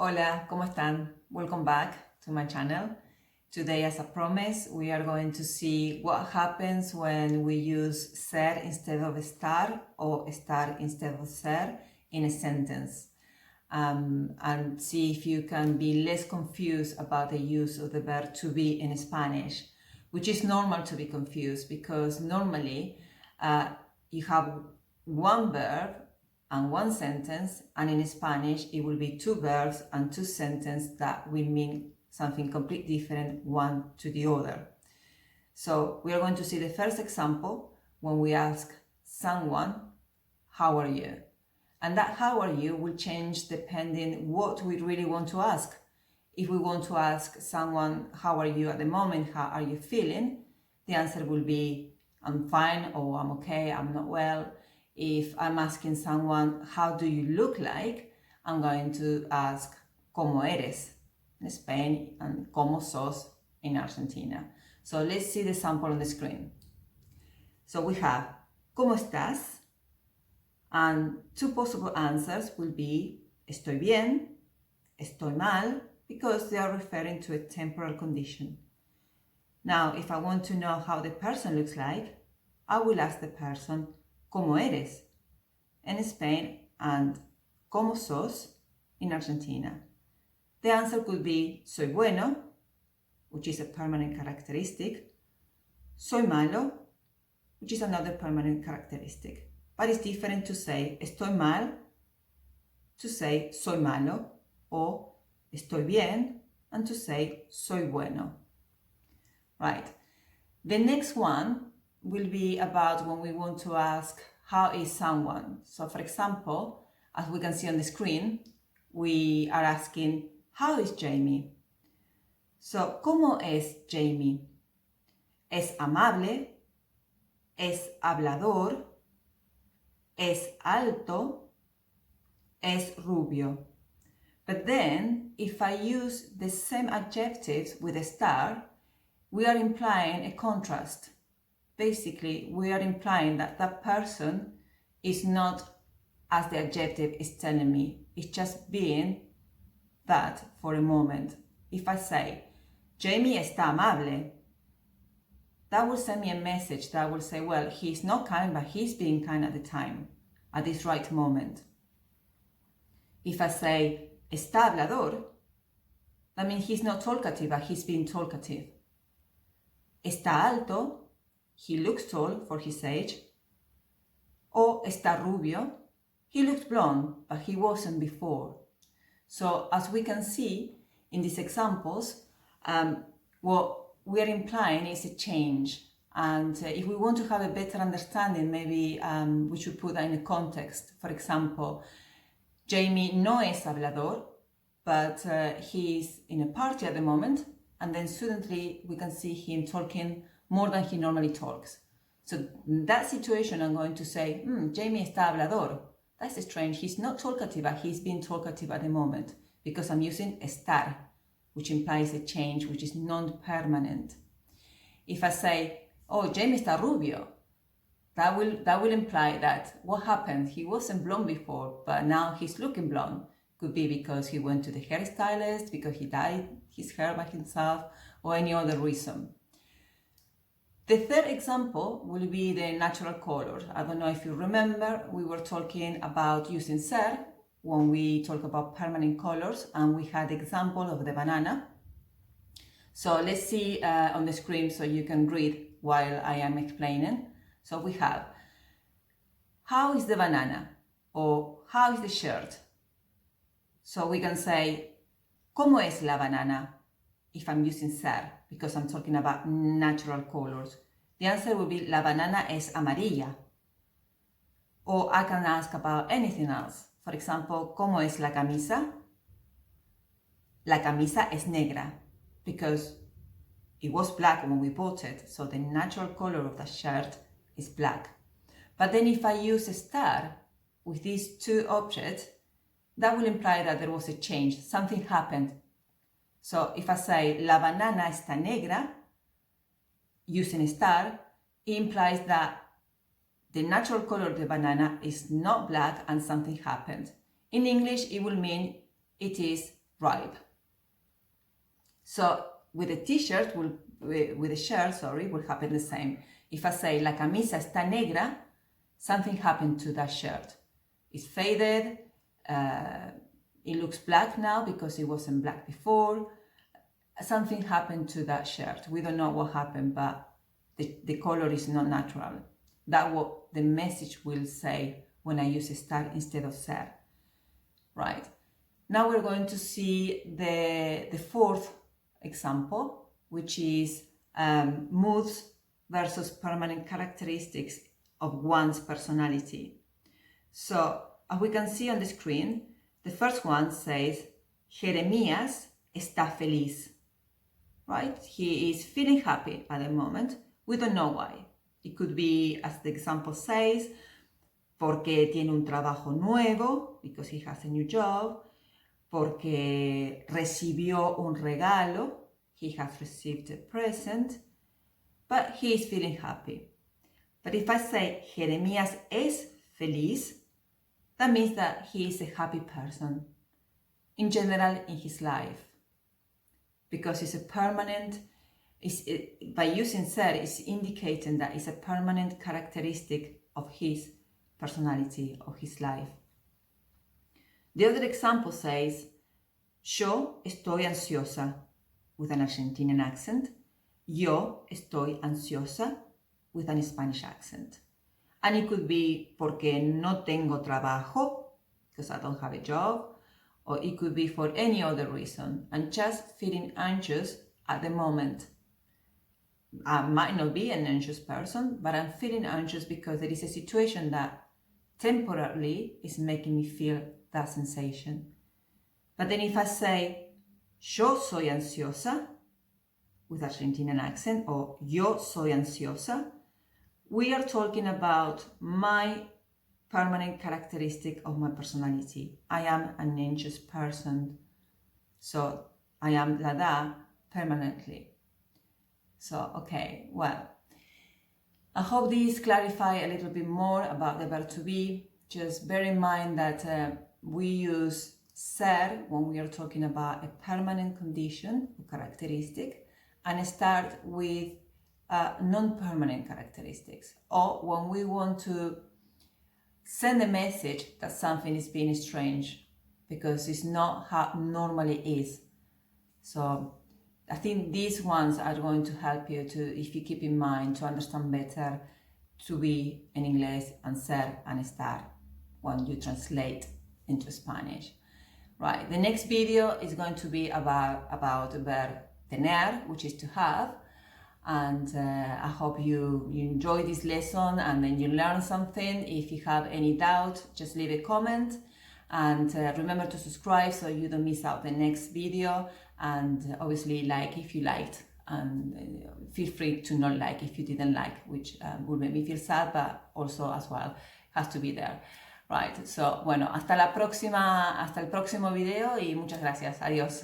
Hola, ¿cómo están? Welcome back to my channel. Today, as a promise, we are going to see what happens when we use ser instead of estar or estar instead of ser in a sentence. And see if you can be less confused about the use of the verb to be in Spanish, which is normal to be confused because normally you have one verb and one sentence, and in Spanish it will be two verbs and two sentences that will mean something completely different one to the other. So we are going to see the first example when we ask someone, how are you? And that how are you will change depending what we really want to ask. If we want to ask someone, how are you at the moment? How are you feeling? The answer will be, I'm fine, or I'm okay, I'm not well. If I'm asking someone, how do you look like? I'm going to ask, ¿cómo eres? In Spain, and ¿cómo sos? In Argentina. So let's see the sample on the screen. So we have, ¿cómo estás? And two possible answers will be, estoy bien, estoy mal, because they are referring to a temporal condition. Now, if I want to know how the person looks like, I will ask the person, ¿cómo eres? In Spain, and ¿cómo sos? In Argentina. The answer could be, soy bueno, which is a permanent characteristic, soy malo, which is another permanent characteristic. But it's different to say estoy mal, to say soy malo, or estoy bien, and to say soy bueno. Right. The next one will be about when we want to ask how is someone. So for example, as we can see on the screen, we are asking, how is Jamie? So, ¿cómo es Jamie? ¿Es amable? ¿Es hablador? ¿Es alto? ¿Es rubio? But then, if I use the same adjectives with a star, we are implying a contrast. Basically, we are implying that that person is not as the adjective is telling me. It's just being that for a moment. If I say, Jamie está amable, that will send me a message that will say, well, he's not kind, but he's being kind at the time, at this right moment. If I say, está hablador, that means he's not talkative, but he's being talkative. Está alto, he looks tall for his age. Or está rubio, he looks blonde, but he wasn't before. So as we can see in these examples, what we are implying is a change. And if we want to have a better understanding, maybe we should put that in a context. For example, Jamie no es hablador, but he's in a party at the moment, and then suddenly we can see him talking more than he normally talks. So in that situation, I'm going to say, Jamie está hablador. That's strange. He's not talkative, but he's being talkative at the moment because I'm using estar, which implies a change, which is non-permanent. If I say, oh, Jamie está rubio, that will imply that what happened? He wasn't blonde before, but now he's looking blonde. Could be because he went to the hairstylist, because he dyed his hair by himself, or any other reason. The third example will be the natural colors. I don't know if you remember, we were talking about using ser when we talk about permanent colors, and we had the example of the banana. So let's see on the screen so you can read while I am explaining. So we have, how is the banana? Or how is the shirt? So we can say, ¿cómo es la banana? If I'm using ser, because I'm talking about natural colors. The answer will be, la banana es amarilla. Or I can ask about anything else. For example, ¿cómo es la camisa? La camisa es negra, because it was black when we bought it, so the natural color of the shirt is black. But then if I use a star with these two objects, that will imply that there was a change, something happened. So if I say, la banana está negra, using a star, it implies that the natural color of the banana is not black and something happened. In English, it will mean it is ripe. So with a t-shirt, with a shirt, will happen the same. If I say la camisa está negra, something happened to that shirt. It's faded, it looks black now because it wasn't black before. Something happened to that shirt. We don't know what happened, but the color is not natural. That's what the message will say when I use estar instead of ser. Right. Now we're going to see the fourth example, which is moods versus permanent characteristics of one's personality. So as we can see on the screen, the first one says, Jeremías está feliz. Right? He is feeling happy at the moment. We don't know why. It could be, as the example says, porque tiene un trabajo nuevo, because he has a new job, porque recibió un regalo, he has received a present, but he is feeling happy. But if I say Jeremías es feliz, that means that he is a happy person in general in his life, because it's a permanent, by using ser, it's indicating that it's a permanent characteristic of his personality, of his life. The other example says, yo estoy ansiosa, with an Argentinian accent. Yo estoy ansiosa, with an Spanish accent. And it could be porque no tengo trabajo, because I don't have a job, or it could be for any other reason. I'm just feeling anxious at the moment. I might not be an anxious person, but I'm feeling anxious because there is a situation that temporarily is making me feel that sensation. But then if I say, yo soy ansiosa, with Argentinian accent, or yo soy ansiosa, we are talking about my permanent characteristic of my personality. I am an anxious person, so I am like that permanently. So, okay, well, I hope these clarify a little bit more about the verb to be. Just bear in mind that we use ser when we are talking about a permanent condition or characteristic, and start with non-permanent characteristics, or when we want to send a message that something is being strange because it's not how it normally is. So I think these ones are going to help you to, if you keep in mind, to understand better to be in English and ser and estar when you translate into Spanish. Right, the next video is going to be about the verb tener, which is to have. And I hope you enjoy this lesson and then you learn something. If you have any doubt, just leave a comment, and remember to subscribe so you don't miss out the next video, and obviously like if you liked, and feel free to not like if you didn't like, which would make me feel sad, but also as well has to be there. Right, so bueno, hasta el próximo video y muchas gracias, adiós.